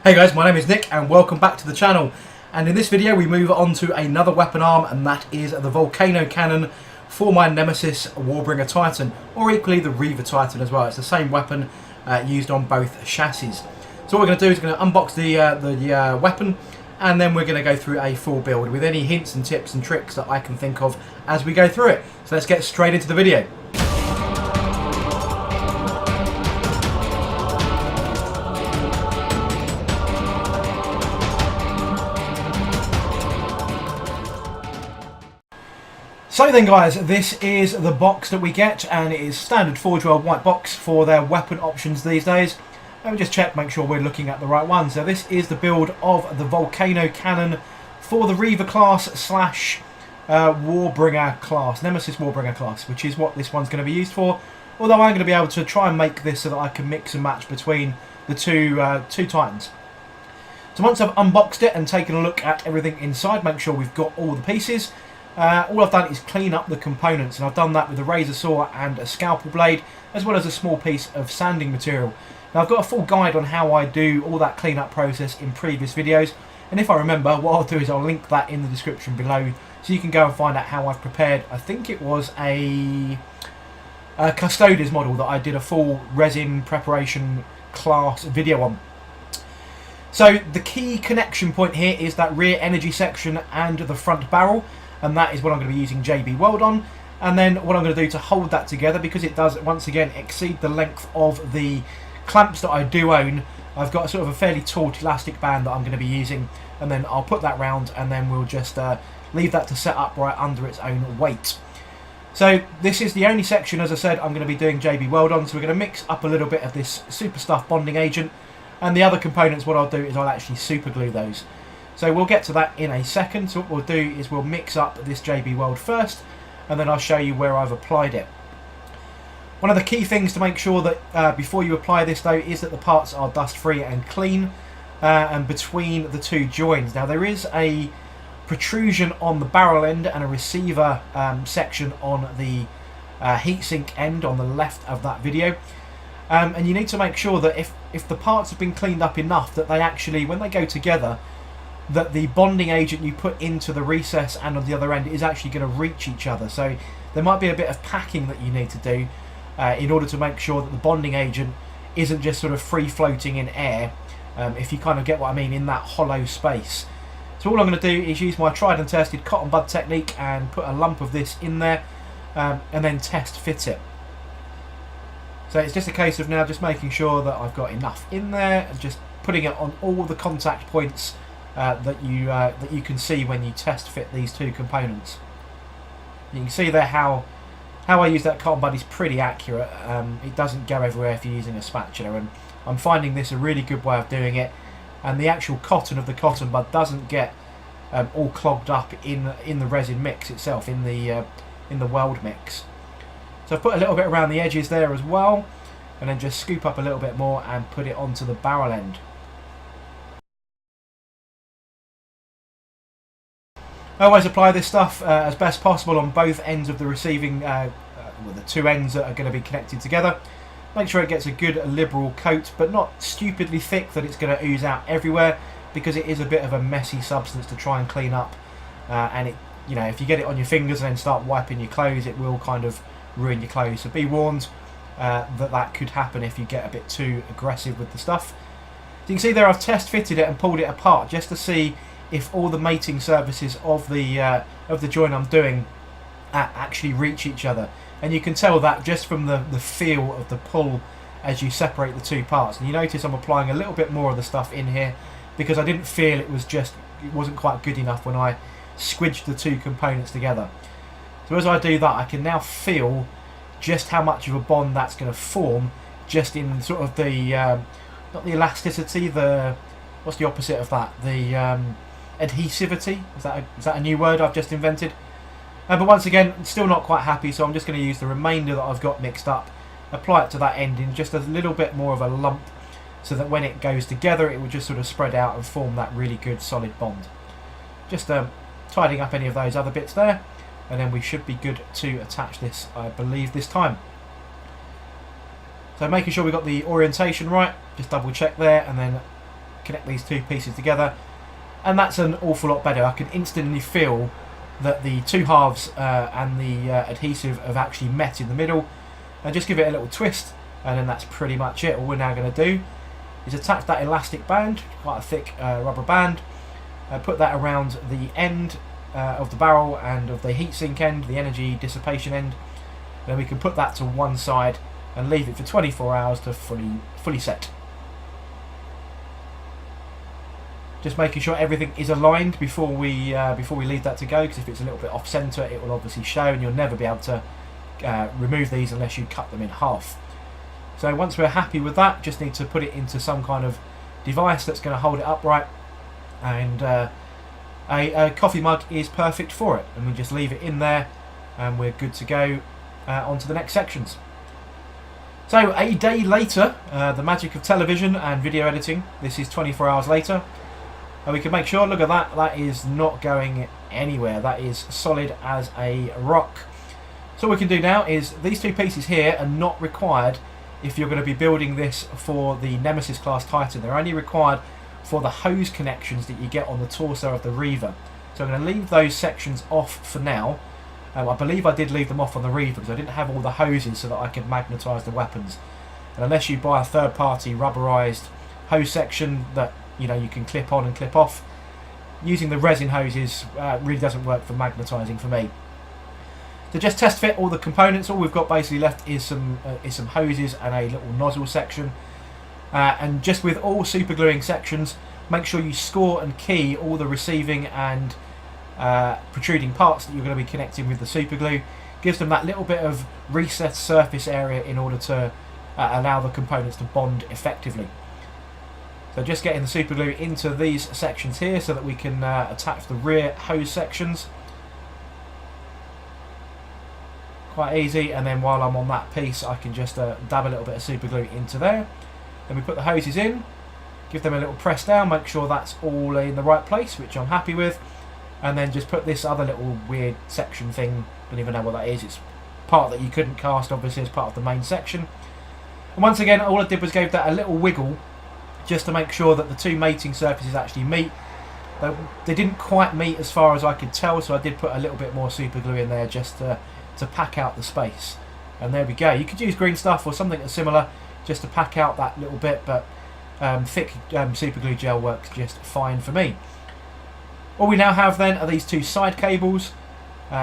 Hey guys, my name is Nick and welcome back to the channel. And in this video we move on to another weapon arm, and that is the Volcano Cannon for my Nemesis Warbringer Titan, or equally the Reaver Titan as well. It's the same weapon used on both chassis. So what we're going to do is we're going to unbox the weapon, and then we're going to go through a full build with any hints and tips and tricks that I can think of as we go through it. So let's get straight into the video. So then guys, this is the box that we get, and it is standard Forgeworld white box for their weapon options these days. Let me just check, make sure we're looking at the right one. So this is the build of the Volcano Cannon for the Reaver class slash Warbringer class, Nemesis Warbringer class, which is what this one's going to be used for. Although I'm going to be able to try and make this so that I can mix and match between the two Titans. So once I've unboxed it and taken a look at everything inside, make sure we've got all the pieces. All I've done is clean up the components, and I've done that with a razor saw and a scalpel blade, as well as a small piece of sanding material. Now I've got a full guide on how I do all that cleanup process in previous videos, and if I remember, what I'll do is I'll link that in the description below, so you can go and find out how I've prepared. I think it was a Custodes model that I did a full resin preparation class video on. So the key connection point here is that rear energy section and the front barrel, and that is what I'm going to be using JB Weld on. And then what I'm going to do to hold that together, because it does once again exceed the length of the clamps that I do own, I've got sort of a fairly taut elastic band that I'm going to be using, and then I'll put that round, and then we'll just leave that to set up right under its own weight. So this is the only section, as I said, I'm going to be doing JB Weld on, so we're going to mix up a little bit of this super stuff bonding agent, and the other components, what I'll do is I'll actually super glue those. So we'll get to that in a second. So what we'll do is we'll mix up this JB Weld first, and then I'll show you where I've applied it. One of the key things to make sure that before you apply this though is that the parts are dust free and clean, and between the two joins. Now there is a protrusion on the barrel end and a receiver section on the heatsink end on the left of that video. And you need to make sure that if the parts have been cleaned up enough that they actually, when they go together, that the bonding agent you put into the recess and on the other end is actually going to reach each other. So there might be a bit of packing that you need to do in order to make sure that the bonding agent isn't just sort of free floating in air, if you kind of get what I mean, in that hollow space. So all I'm going to do is use my tried and tested cotton bud technique and put a lump of this in there, and then test fit it. So it's just a case of now just making sure that I've got enough in there and just putting it on all the contact points that you can see when you test fit these two components. You can see there how I use that cotton bud is pretty accurate. It doesn't go everywhere if you're using a spatula, and I'm finding this a really good way of doing it. And the actual cotton of the cotton bud doesn't get all clogged up in the resin mix itself, in the weld mix. So I've put a little bit around the edges there as well, and then just scoop up a little bit more and put it onto the barrel end. I always apply this stuff as best possible on both ends of the receiving, well, the two ends that are going to be connected together. Make sure it gets a good liberal coat, but not stupidly thick that it's going to ooze out everywhere, because it is a bit of a messy substance to try and clean up. And it, you know, if you get it on your fingers and then start wiping your clothes, it will kind of ruin your clothes. So be warned that could happen if you get a bit too aggressive with the stuff. So you can see there I've test fitted it and pulled it apart just to see if all the mating surfaces of the joint I'm doing actually reach each other. And you can tell that just from the feel of the pull as you separate the two parts. And you notice I'm applying a little bit more of the stuff in here because I didn't feel it wasn't quite good enough when I squidged the two components together. So as I do that, I can now feel just how much of a bond that's going to form, just in sort of the not the elasticity, what's the opposite of that, the adhesivity. Is that a new word I've just invented? But once again, still not quite happy, so I'm just going to use the remainder that I've got mixed up, apply it to that end in just a little bit more of a lump, so that when it goes together it will just sort of spread out and form that really good solid bond. Just tidying up any of those other bits there, and then we should be good to attach this, I believe, this time. So making sure we got the orientation right, just double check there, and then connect these two pieces together, and that's an awful lot better. I can instantly feel that the two halves and the adhesive have actually met in the middle, and just give it a little twist, and then that's pretty much it. All we're now going to do is attach that elastic band, quite a thick rubber band, put that around the end of the barrel and of the heatsink end, the energy dissipation end. Then we can put that to one side and leave it for 24 hours to fully set. Just making sure everything is aligned before we leave that to go, because if it's a little bit off centre, it will obviously show, and you'll never be able to remove these unless you cut them in half. So once we're happy with that, just need to put it into some kind of device that's going to hold it upright, and a coffee mug is perfect for it, and we just leave it in there and we're good to go on to the next sections. So a day later, the magic of television and video editing. This is 24 hours later, and we can make sure, look at that, that is not going anywhere. That is solid as a rock. So what we can do now is, these two pieces here are not required if you're going to be building this for the Nemesis class Titan. They're only required for the hose connections that you get on the torso of the Reaver. So I'm going to leave those sections off for now. I believe I did leave them off on the Reaver because I didn't have all the hoses so that I could magnetise the weapons. And unless you buy a third-party rubberised hose section that you can clip on and clip off, using the resin hoses really doesn't work for magnetising for me. To just test fit all the components, all we've got basically left is some hoses and a little nozzle section. And just with all super gluing sections, make sure you score and key all the receiving and protruding parts that you're going to be connecting with the super glue. Gives them that little bit of recessed surface area in order to allow the components to bond effectively. So just getting the super glue into these sections here so that we can attach the rear hose sections. Quite easy, and then while I'm on that piece I can just dab a little bit of super glue into there. Then we put the hoses in, give them a little press down, make sure that's all in the right place, which I'm happy with, and then just put this other little weird section thing, don't even know what that is, it's part that you couldn't cast obviously as part of the main section. And once again all I did was gave that a little wiggle just to make sure that the two mating surfaces actually meet. They didn't quite meet as far as I could tell, so I did put a little bit more super glue in there just to pack out the space. And there we go. You could use green stuff or something similar just to pack out that little bit, but thick super glue gel works just fine for me. All we now have then are these two side cables,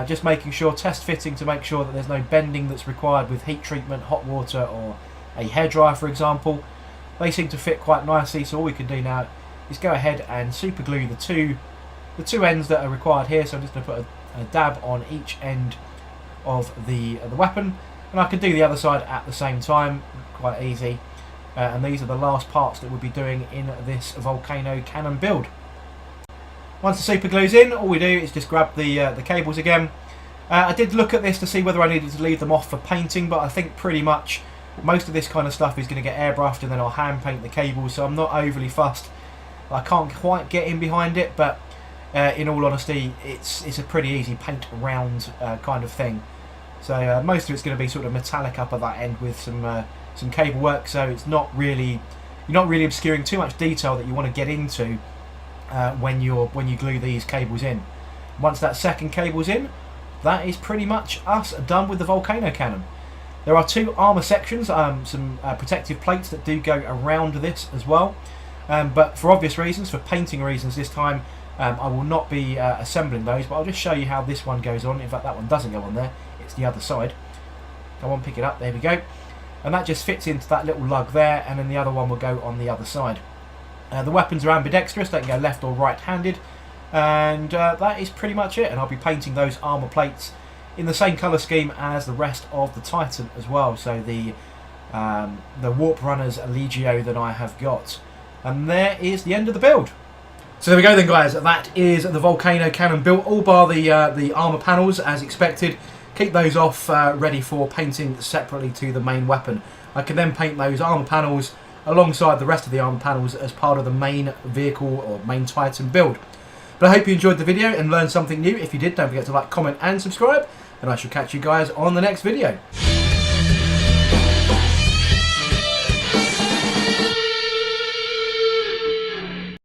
just making sure, test fitting to make sure that there's no bending that's required with heat treatment, hot water or a hairdryer for example. They seem to fit quite nicely, so all we can do now is go ahead and super glue the two ends that are required here. So I'm just going to put a dab on each end of the weapon, and I can do the other side at the same time, quite easy. And these are the last parts that we'll be doing in this Volcano Cannon build. Once the super glue's in, all we do is just grab the cables again. I did look at this to see whether I needed to leave them off for painting, but I think pretty much most of this kind of stuff is going to get airbrushed and then I'll hand paint the cables, so I'm not overly fussed. I can't quite get in behind it, but in all honesty it's a pretty easy paint round kind of thing. So most of it's going to be sort of metallic up at that end with some cable work, so it's not really, you're not really obscuring too much detail that you want to get into when you glue these cables in. Once that second cable's in, that is pretty much us done with the Volcano Cannon. There are two armour sections, some protective plates that do go around this as well, but for obvious reasons, for painting reasons this time, I will not be assembling those, but I'll just show you how this one goes on. In fact, that one doesn't go on there, it's the other side. Go on, pick it up, there we go. And that just fits into that little lug there, and then the other one will go on the other side. The weapons are ambidextrous, they can go left or right handed, and that is pretty much it. And I'll be painting those armour plates in the same colour scheme as the rest of the Titan as well, so the Warbringer Legio that I have got. And there is the end of the build. So there we go then guys, that is the Volcano Cannon built, all bar the armour panels as expected. Keep those off ready for painting separately to the main weapon. I can then paint those armour panels alongside the rest of the armour panels as part of the main vehicle or main Titan build. But I hope you enjoyed the video and learned something new. If you did, don't forget to like, comment and subscribe, and I shall catch you guys on the next video.